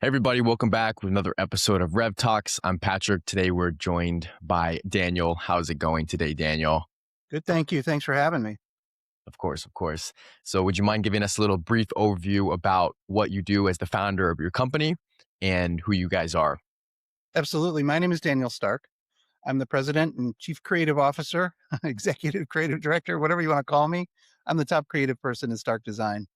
Hey everybody, welcome back with another episode of RevTalks. I'm Patrick. Today we're joined by Daniel. How's it going today, Daniel? Good, thank you. Thanks for having me. Of course, of course. So would you mind giving us a little brief overview about what you do as the founder of your company and who you guys are? Absolutely. My name is Daniel Stark. I'm the president and chief creative officer, executive creative director, whatever you want to call me. I'm the top creative person in Stark Design.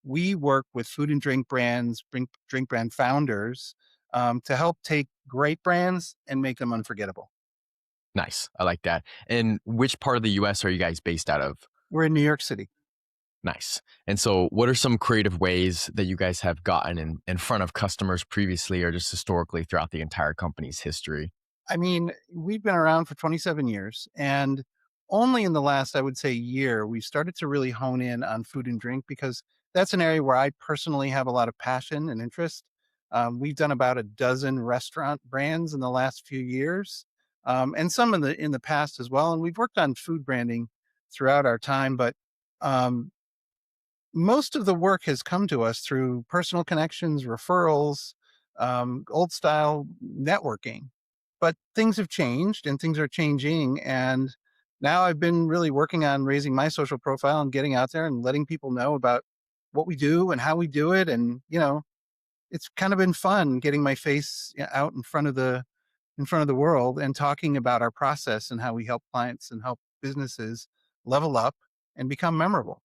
We work with food and drink brands, drink brand founders to help take great brands and make them unforgettable. Nice. I like that. And which part of the US are you guys based out of? We're in New York City. Nice. And so what are some creative ways that you guys have gotten in front of customers previously or just historically throughout the entire company's history? I mean, we've been around for 27 years, and only in the last, I would say, year, we started to really hone in on food and drink because that's an area where I personally have a lot of passion and interest. We've done about a dozen restaurant brands in the last few years, and some in the past as well. And we've worked on food branding throughout our time, but um, most of the work has come to us through personal connections, referrals, old style networking. But things have changed and things are changing. And now I've been really working on raising my social profile and getting out there and letting people know about what we do and how we do it. And, it's kind of been fun getting my face out in front of the world and talking about our process and how we help clients and help businesses level up and become memorable.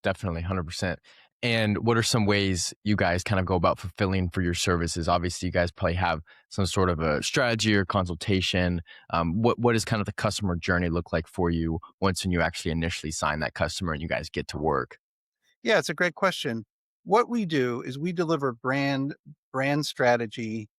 Definitely, 100%. And what are some ways you guys kind of go about fulfilling for your services? Obviously, you guys probably have some sort of a strategy or consultation. What does kind of the customer journey look like for you once when you actually initially sign that customer and you guys get to work? Yeah, it's a great question. What we do is we deliver brand strategy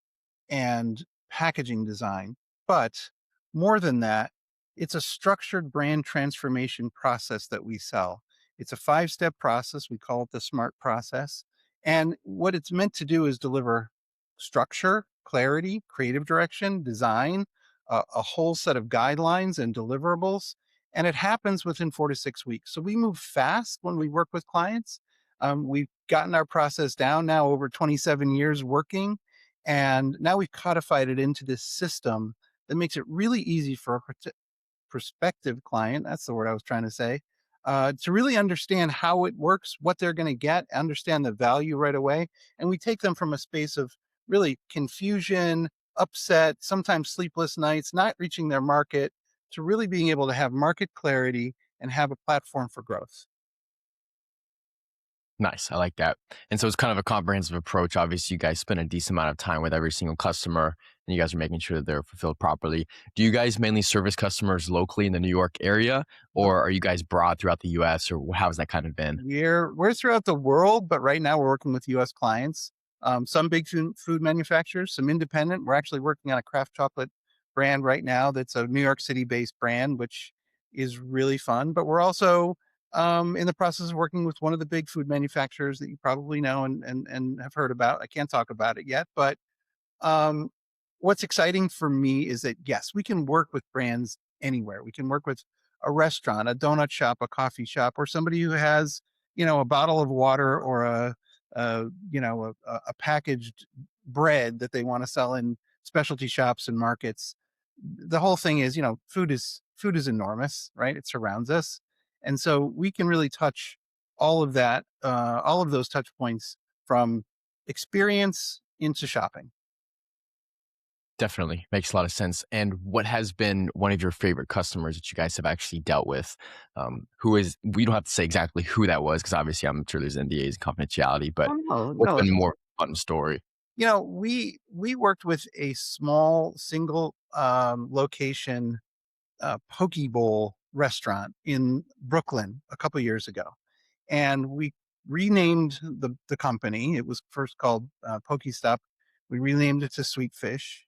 and packaging design. But more than that, it's a structured brand transformation process that we sell. It's a 5-step process. We call it the SMART process. And what it's meant to do is deliver structure, clarity, creative direction, design, a whole set of guidelines and deliverables. And it happens within 4 to 6 weeks. So we move fast when we work with clients. We've gotten our process down now over 27 years working, and now we've codified it into this system that makes it really easy for a prospective client, that's the word I was trying to say, to really understand how it works, what they're going to get, understand the value right away. And we take them from a space of really confusion, upset, sometimes sleepless nights, not reaching their market, to really being able to have market clarity and have a platform for growth. Nice. I like that. And so it's kind of a comprehensive approach. Obviously, you guys spend a decent amount of time with every single customer and you guys are making sure that they're fulfilled properly. Do you guys mainly service customers locally in the New York area or are you guys broad throughout the US or how's that kind of been? We're throughout the world, but right now we're working with U.S. clients. Some big food manufacturers, some independent. We're actually working on a craft chocolate brand right now that's a New York City based brand, which is really fun. But we're also in the process of working with one of the big food manufacturers that you probably know and have heard about. I can't talk about it yet, but um, what's exciting for me is that yes, we can work with brands anywhere. We can work with a restaurant, a donut shop, a coffee shop, or somebody who has, a bottle of water or a packaged bread that they want to sell in specialty shops and markets. The whole thing is, food is enormous, right? It surrounds us, and so we can really touch all of that, all of those touch points from experience into shopping. Definitely makes a lot of sense. And what has been one of your favorite customers that you guys have actually dealt with? Who is, we don't have to say exactly who that was because obviously I'm sure there's NDAs and confidentiality, but Oh, no, what's no. been more fun story? We worked with a small single location poke bowl restaurant in Brooklyn a couple years ago, and we renamed the company. It was first called Poke Stop. We renamed it to Sweet Fish,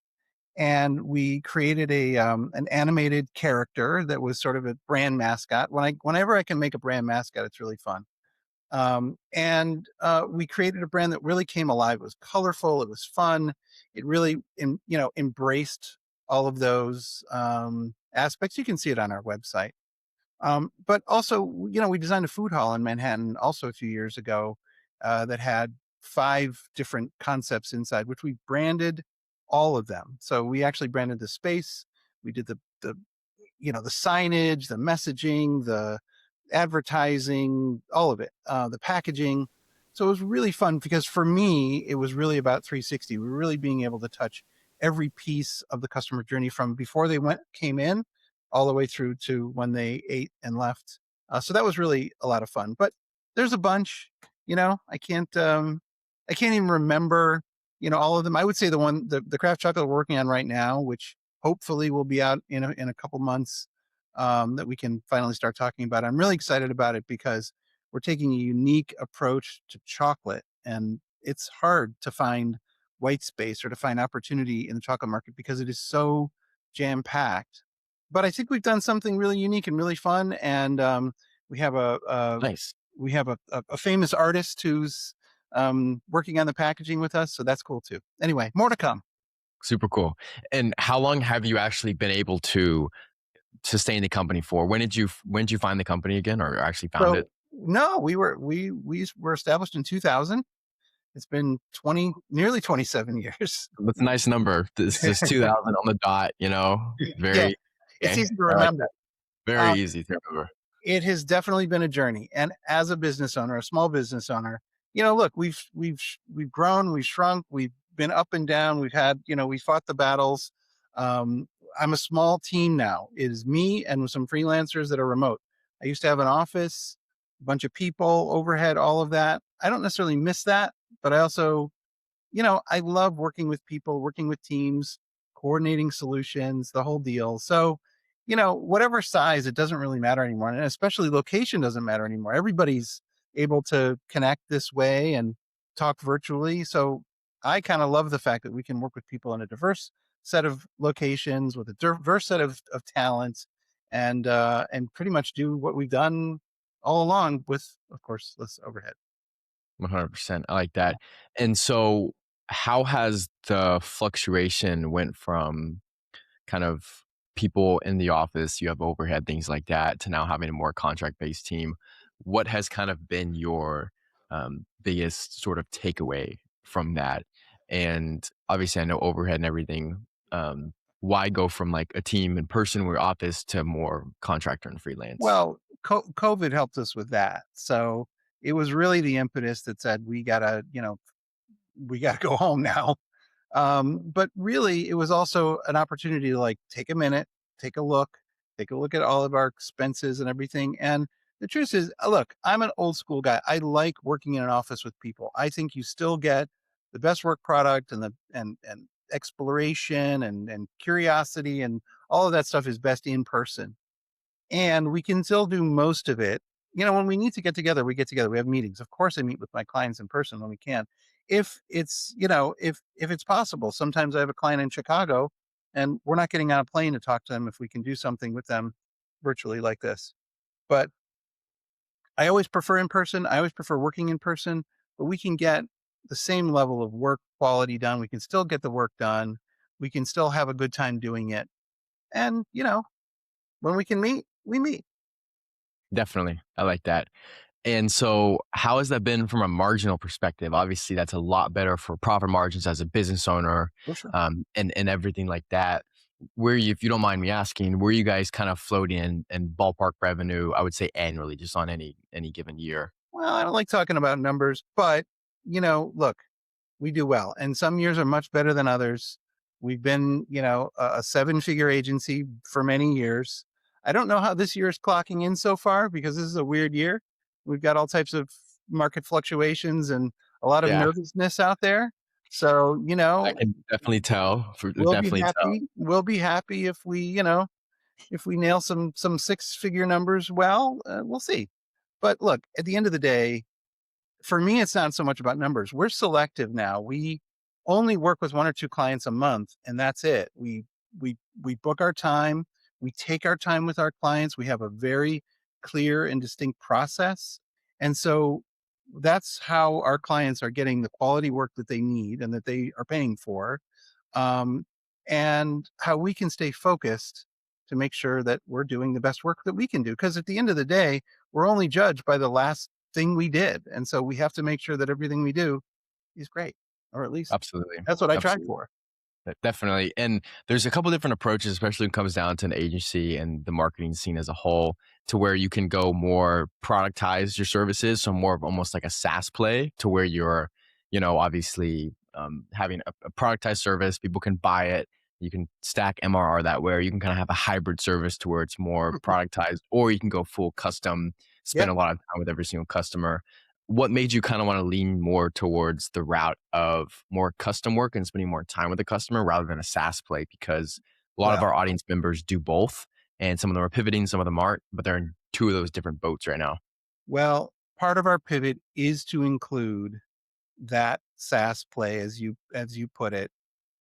and we created an animated character that was sort of a brand mascot. Whenever I can make a brand mascot, it's really fun. And we created a brand that really came alive. It was colorful. It was fun. It really, embraced all of those aspects. You can see it on our website. But also, we designed a food hall in Manhattan also a few years ago that had 5 different concepts inside, which we branded all of them. So we actually branded the space. We did the the signage, the messaging, the advertising, all of it, the packaging. So it was really fun because for me, it was really about 360. We were really being able to touch every piece of the customer journey from before they came in all the way through to when they ate and left. So that was really a lot of fun. But there's a bunch, I can't even remember, all of them. I would say the craft chocolate we're working on right now, which hopefully will be out in a couple months, that we can finally start talking about. I'm really excited about it because we're taking a unique approach to chocolate, and it's hard to find white space or to find opportunity in the chocolate market because it is so jam packed. But I think we've done something really unique and really fun, and we have Nice. a famous artist who's working on the packaging with us, so that's cool too. Anyway, more to come. Super cool. And how long have you actually been able to sustain the company for? When did you find the company again, or actually found it? So no, we were established in 2000. It's been 20, nearly 27 years. That's a nice number. This is 2000 on the dot. Yeah, Very it's okay. easy to I like remember. that. Very Um, easy to remember. it has definitely been a journey, and as a business owner, a small business owner, look, we've grown, we've shrunk, we've been up and down, we've had, we fought the battles. Um, I'm a small team now. It is me and some freelancers that are remote. I used to have an office, a bunch of people, overhead, all of that. I don't necessarily miss that, but I also, I love working with people, working with teams, coordinating solutions, the whole deal. So, whatever size, it doesn't really matter anymore. And especially location doesn't matter anymore. Everybody's able to connect this way and talk virtually. So I kind of love the fact that we can work with people in a diverse set of locations with a diverse set of talents, and pretty much do what we've done all along with, of course, less overhead. 100%. I like that. And so, how has the fluctuation went from kind of people in the office, you have overhead, things like that, to now having a more contract based team? What has kind of been your biggest sort of takeaway from that? And obviously, I know overhead and everything. Why go from like a team in person or office to more contractor and freelance? Well, COVID helped us with that. So it was really the impetus that said, we gotta go home now. But really, it was also an opportunity to like take a minute, take a look, take a look at all of our expenses and everything. And the truth is, look, I'm an old school guy. I like working in an office with people. I think you still get the best work product and and exploration and curiosity and all of that stuff is best in person, and we can still do most of it. When we need to get together, we get together. We have meetings. Of course, I meet with my clients in person when we can. If it's, if it's possible, sometimes I have a client in Chicago and we're not getting on a plane to talk to them if we can do something with them virtually like this. But I always prefer in person. I always prefer working in person, but we can get the same level of work quality done. We can still get the work done. We can still have a good time doing it. And, when we can meet, we meet. Definitely. I like that. And so, how has that been from a marginal perspective? Obviously, that's a lot better for profit margins as a business owner, For sure. and everything like that. Where you, if you don't mind me asking, where you guys kind of float in ballpark revenue? I would say annually, just on any given year. Well, I don't like talking about numbers, but look, we do well. And some years are much better than others. We've been, a seven-figure agency for many years. I don't know how this year is clocking in so far because this is a weird year. We've got all types of market fluctuations and a lot of Yeah, nervousness out there. So, I can definitely tell. we'll be Definitely tell. happy. We'll be happy if we nail some six-figure numbers. Well, we'll see. But look, at the end of the day, for me, it's not so much about numbers. We're selective now. We only work with one or two clients a month, and that's it. We book our time. We take our time with our clients. We have a very clear and distinct process, and so that's how our clients are getting the quality work that they need and that they are paying for, um, and how we can stay focused to make sure that we're doing the best work that we can do. Because at the end of the day, we're only judged by the last thing we did. And so we have to make sure that everything we do is great, or at least Absolutely. that's what I tried Absolutely. for. Definitely. And there's a couple different approaches, especially when it comes down to an agency and the marketing scene as a whole, to where you can go more productize your services. So more of almost like a SaaS play to where you're, obviously having a productized service, people can buy it. You can stack MRR that way, or you can kind of have a hybrid service to where it's more productized, or you can go full custom, spend Yep. a lot of time with every single customer. What made you kind of want to lean more towards the route of more custom work and spending more time with the customer rather than a SaaS play? Because a lot of Well, our audience members do both, and some of them are pivoting, some of them aren't, but they're in two of those different boats right now. well, part of our pivot is to include that SaaS play, as you put it.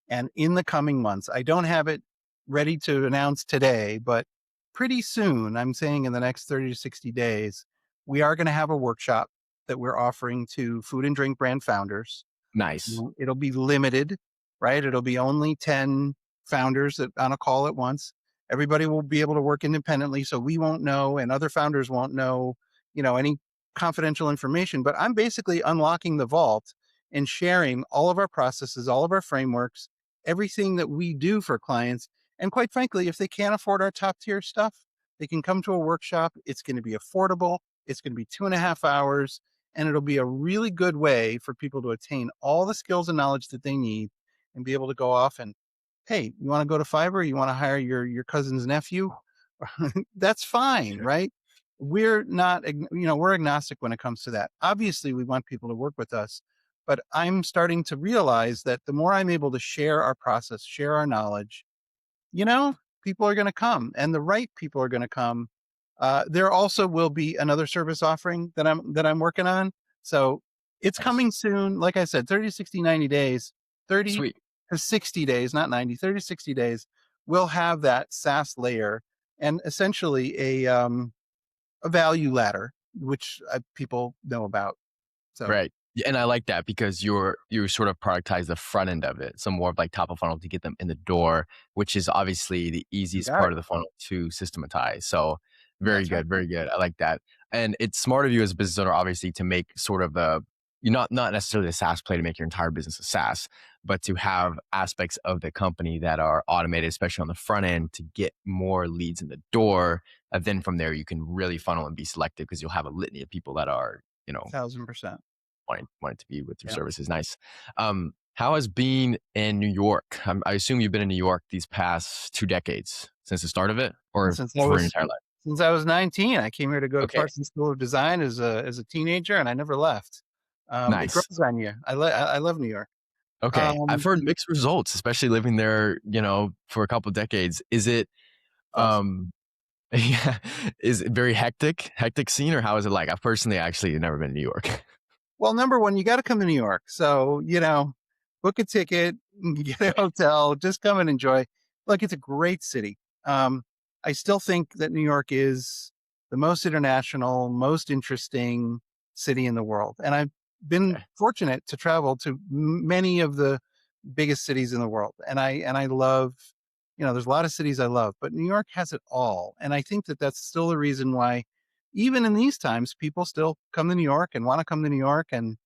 And in the coming months, I don't have it ready to announce today, but pretty soon, I'm saying in the next 30 to 60 days, we are going to have a workshop that we're offering to food and drink brand founders. Nice. It'll be limited, right? It'll be only 10 founders that on a call at once. Everybody will be able to work independently, so we won't know and other founders won't know, any confidential information, but I'm basically unlocking the vault and sharing all of our processes, all of our frameworks, everything that we do for clients. And quite frankly, if they can't afford our top tier stuff, they can come to a workshop. It's going to be affordable. It's going to be 2.5 hours, and it'll be a really good way for people to attain all the skills and knowledge that they need and be able to go off and, hey, you want to go to Fiverr? You want to hire your cousin's nephew? That's fine, right? We're not, we're agnostic when it comes to that. Obviously, we want people to work with us, but I'm starting to realize that the more I'm able to share our process, share our knowledge, you know, people are going to come and the right people are going to come. There also will be another service offering that I'm working on. So it's Nice. coming soon. Like I said, 30, 60, 90 days, 30 Sweet. to 60 days, not 90, 30 to 60 days, we'll have that SaaS layer and essentially a value ladder, which people know about. So Right. Yeah, and I like that because you sort of productize the front end of it. So more of like top of funnel to get them in the door, which is obviously the you easiest got part it. of the funnel to systematize. So very That's right. good, very good. I like that. And it's smart of you as a business owner, obviously, to make sort of a you're not necessarily a SaaS play to make your entire business a SaaS, but to have aspects of the company that are automated, especially on the front end, to get more leads in the door. And then from there, you can really funnel and be selective because you'll have a litany of people that are, 1,000%. wanting to be with your Yeah. services. Nice. How has being in New York? I assume you've been in New York these past 2 decades since the start of it, And or for your entire life. since I was 19, I came here to go to Okay, Parsons School of Design as a teenager, and I never left. It nice. grows on you. I love New York. Okay, I've Um, heard mixed results, especially living there. For a couple of decades. Is it? awesome. Um, yeah, is it very hectic scene, or how is it like? I've personally actually never been to New York. Well, number one, you got to come to New York. So, book a ticket, get a Okay, hotel, just come and enjoy. Look, it's a great city. Um, I still think that New York is the most international, most interesting city in the world. And I've been okay, fortunate to travel to many of the biggest cities in the world. And I love, there's a lot of cities I love, but New York has it all. And I think that that's still the reason why even in these times, people still come to New York and want to come to New York and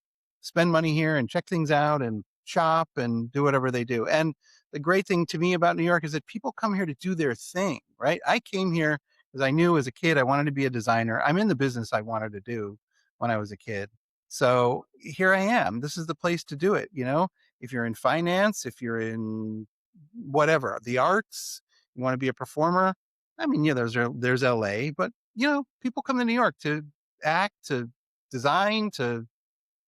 spend money here and check things out and shop and do whatever they do. And the great thing to me about New York is that people come here to do their thing, right? I came here because I knew as a kid I wanted to be a designer. I'm in the business I wanted to do when I was a kid. So here I am. This is the place to do it. If you're in finance, if you're in whatever, the arts, you want to be a performer. I mean, yeah, there's LA, but people come to New York to act, to design, to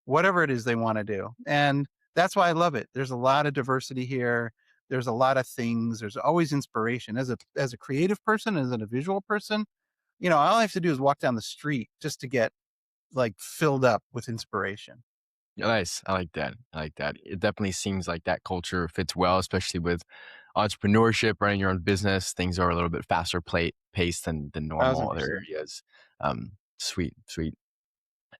whatever it is they want to do. And that's why I love it. There's a lot of diversity here. There's a lot of things. There's always inspiration. As a creative person, as a visual person, all I have to do is walk down the street just to get like filled up with inspiration. nice. I like that. I like that. It definitely seems like that culture fits well, especially with entrepreneurship, running your own business. Things are a little bit faster paced than normal Thousand other percent. areas. Sweet, sweet.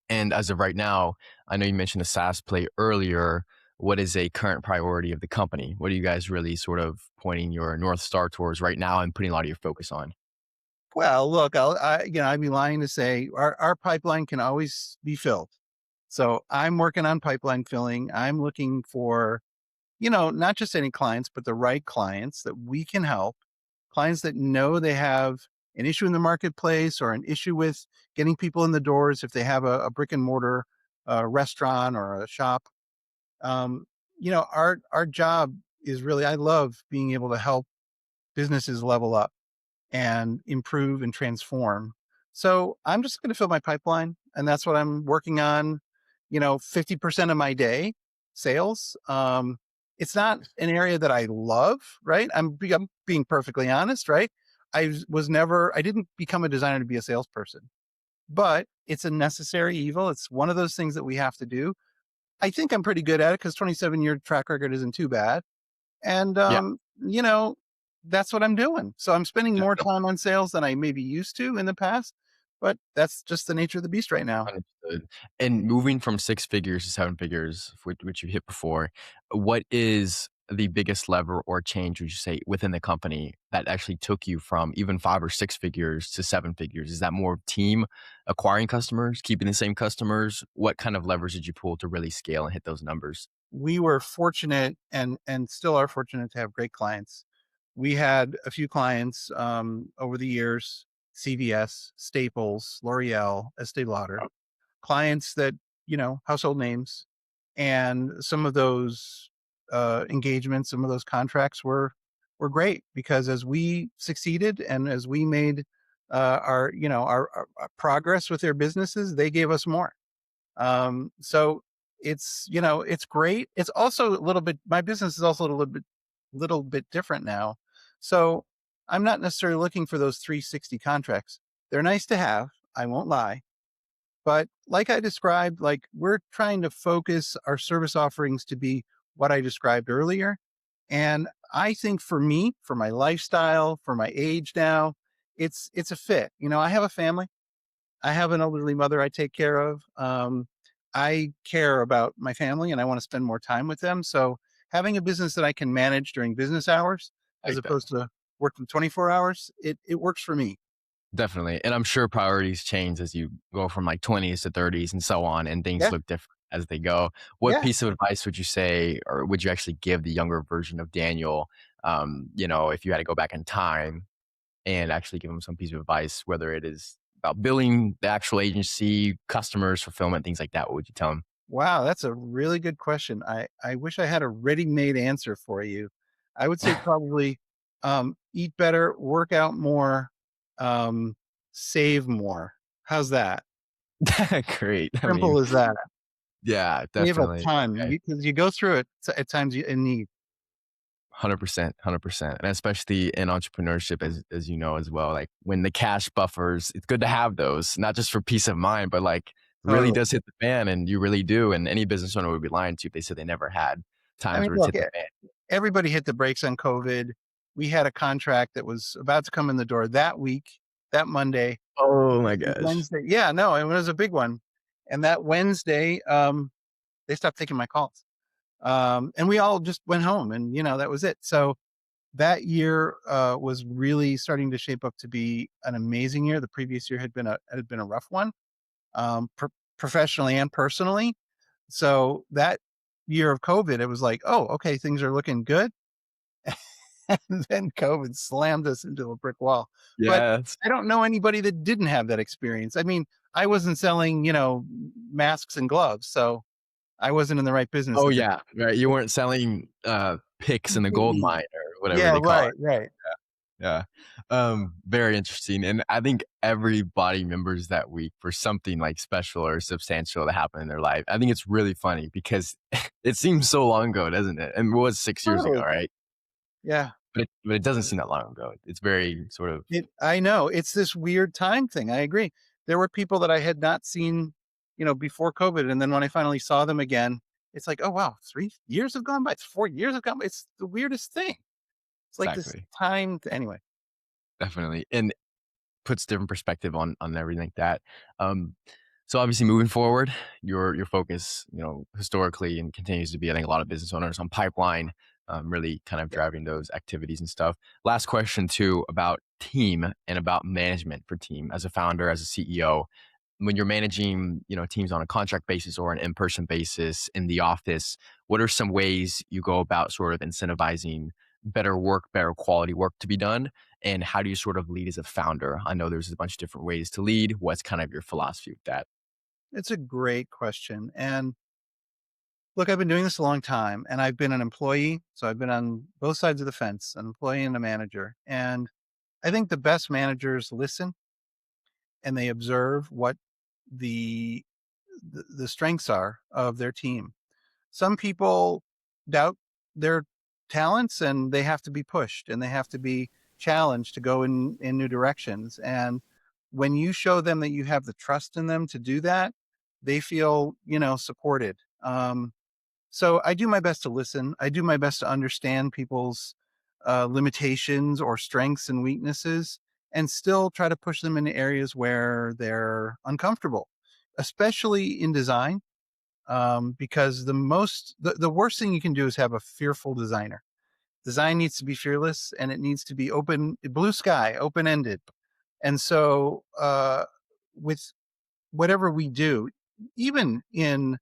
And as of right now, I know you mentioned the SaaS play earlier. What is a current priority of the company? What are you guys really sort of pointing your North Star towards right now and putting a lot of your focus on? Well, look, I'd be lying to say our pipeline can always be filled. So I'm working on pipeline filling. I'm looking for, not just any clients, but the right clients that we can help, clients that know they have an issue in the marketplace or an issue with getting people in the doors if they have a brick and mortar restaurant or a shop. Um, our job is really, I love being able to help businesses level up and improve and transform. So I'm just going to fill my pipeline, and that's what I'm working on. 50% of my day, sales. It's not an area that I love, right? I'm being perfectly honest, right? I didn't become a designer to be a salesperson, but it's a necessary evil. It's one of those things that we have to do. I think I'm pretty good at it because 27-year track record isn't too bad. And, Yeah. that's what I'm doing. So I'm spending more time on sales than I maybe used to in the past, but that's just the nature of the beast right now. Understood. And moving from 6 figures to 7 figures, which you hit before, what is the biggest lever or change, would you say, within the company that actually took you from even 5 or 6 figures to 7 figures? Is that more of team acquiring customers, keeping the same customers? What kind of levers did you pull to really scale and hit those numbers? We were fortunate and still are fortunate to have great clients. We had a few clients over the years, CVS, Staples, L'Oreal, Estee Lauder, clients that, household names. And some of those engagements, some of those contracts were great because as we succeeded and as we made our progress with their businesses, they gave us more. So it's great. It's also a little bit. My business is also a little bit different now. So I'm not necessarily looking for those 360 contracts. They're nice to have. I won't lie, but like I described, like we're trying to focus our service offerings to be what I described earlier. And I think for me, for my lifestyle, for my age now, it's a fit. I have a family. I have an elderly mother I take care of. I care about my family and I want to spend more time with them. So having a business that I can manage during business hours I as like that. opposed to working 24 hours, it works for me. Definitely. And I'm sure priorities change as you go from like 20s to 30s and so on, and things Yeah. look different as they go. What Yeah. piece of advice would you say, or would you actually give the younger version of Daniel, if you had to go back in time and actually give him some piece of advice, whether it is about building the actual agency, customers, fulfillment, things like that, what would you tell him? Wow. That's a really good question. I wish I had a ready made answer for you. I would say probably eat better, work out more, um, save more. How's that? Great. I mean, Simple as that. yeah, Save a definitely. ton Okay. because you go through it at times in need. 100%, 100%. And especially in entrepreneurship, as you know as well, like when the cash buffers, it's good to have those, not just for peace of mind, but like really Totally. does hit the fan and you really do. And any business owner would be lying to you if they said they never had I times mean, where it's look, hit the fan. everybody hit the brakes on COVID. We had a contract that was about to come in the door that week, that Monday, Oh my and gosh. Wednesday. Yeah, no, it was a big one. And that Wednesday, they stopped taking my calls. And we all just went home and, that was it. So that year was really starting to shape up to be an amazing year. The previous year had been a rough one, professionally and personally. So that year of COVID, it was like, oh, okay, things are looking good. And then COVID slammed us into a brick wall. But Yes. I don't know anybody that didn't have that experience. I mean, I wasn't selling, masks and gloves, so I wasn't in the right business Oh at the yeah. Right. You weren't selling picks in the gold PPE. mine or whatever Yeah, they call it. right, right. Yeah. Very interesting. And I think everybody remembers that week for something like special or substantial to happen in their life. I think it's really funny because it seems so long ago, doesn't it? And it was 6 years ago, Totally. right? Yeah. But it doesn't seem that long ago. It's very sort of I know. It's this weird time thing. I agree. There were people that I had not seen, before COVID. And then when I finally saw them again, it's like, oh wow, 3 years have gone by. It's 4 years have gone by. It's the weirdest thing. It's like this exactly, time anyway. definitely. And puts different perspective on everything like that. Um, so obviously moving forward, your focus, historically and continues to be, I think, a lot of business owners on pipeline, really kind of Yeah. driving those activities and stuff. Last question too about team and about management for team as a founder, as a CEO. when you're managing, teams on a contract basis or an in-person basis in the office, what are some ways you go about sort of incentivizing better work, better quality work to be done? And how do you sort of lead as a founder? I know there's a bunch of different ways to lead. What's kind of your philosophy with that? It's a great question. And look, I've been doing this a long time and I've been an employee. So I've been on both sides of the fence, an employee and a manager. And I think the best managers listen and they observe what the the strengths are of their team. Some people doubt their talents and they have to be pushed and they have to be challenged to go in new directions. And when you show them that you have the trust in them to do that, they feel, supported. So I do my best to listen. I do my best to understand people's limitations or strengths and weaknesses, and still try to push them into areas where they're uncomfortable, especially in design. Because the worst thing you can do is have a fearful designer. Design needs to be fearless and it needs to be open, blue sky, open ended. And so, with whatever we do, even in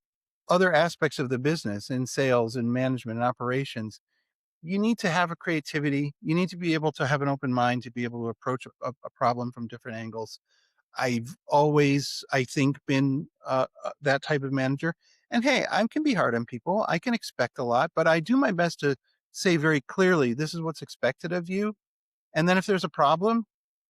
other aspects of the business, in sales and management and operations, you need to have a creativity. You need to be able to have an open mind to be able to approach a problem from different angles. I've always, I think, been that type of manager. And hey, I can be hard on people. I can expect a lot, but I do my best to say very clearly, this is what's expected of you. And then if there's a problem,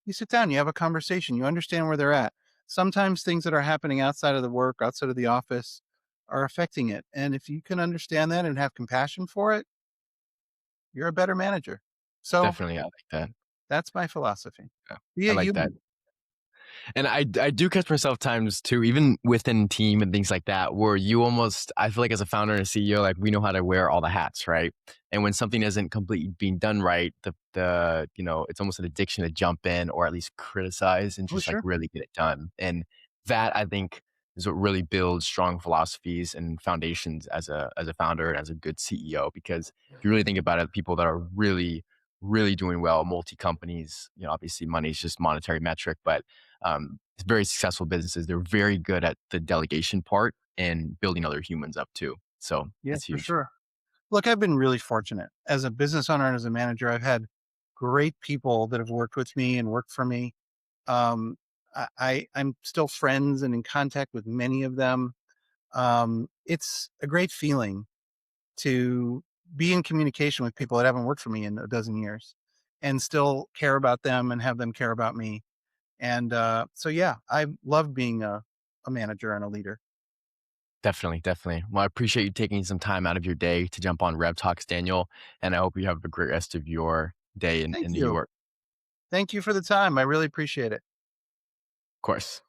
you sit down, you have a conversation, you understand where they're at. Sometimes things that are happening outside of the work, outside of the office, are affecting it. And if you can understand that and have compassion for it, you're a better manager. So Definitely, I like that. that's my philosophy. Yeah, Be I a like that. human. And I do catch myself times too, even within team and things like that, where you almost, I feel like as a founder and a CEO, like we know how to wear all the hats, right? And when something isn't completely being done right, it's almost an addiction to jump in or at least criticize and Oh, just like sure. really get it done. And that I think is what really builds strong philosophies and foundations as a founder and as a good CEO. Because if you really think about it, people that are really, really doing well, multi companies, obviously money is just monetary metric, but very successful businesses, they're very good at the delegation part and building other humans up too. So Yeah, that's for huge. sure. Look, I've been really fortunate. As a business owner and as a manager, I've had great people that have worked with me and worked for me. I'm still friends and in contact with many of them. It's a great feeling to be in communication with people that haven't worked for me in a dozen years and still care about them and have them care about me. And so, yeah, I love being a manager and a leader. Definitely, definitely. Well, I appreciate you taking some time out of your day to jump on RevTalks, Daniel. And I hope you have a great rest of your day in Thank New you. York. Thank you for the time. I really appreciate it. Of course.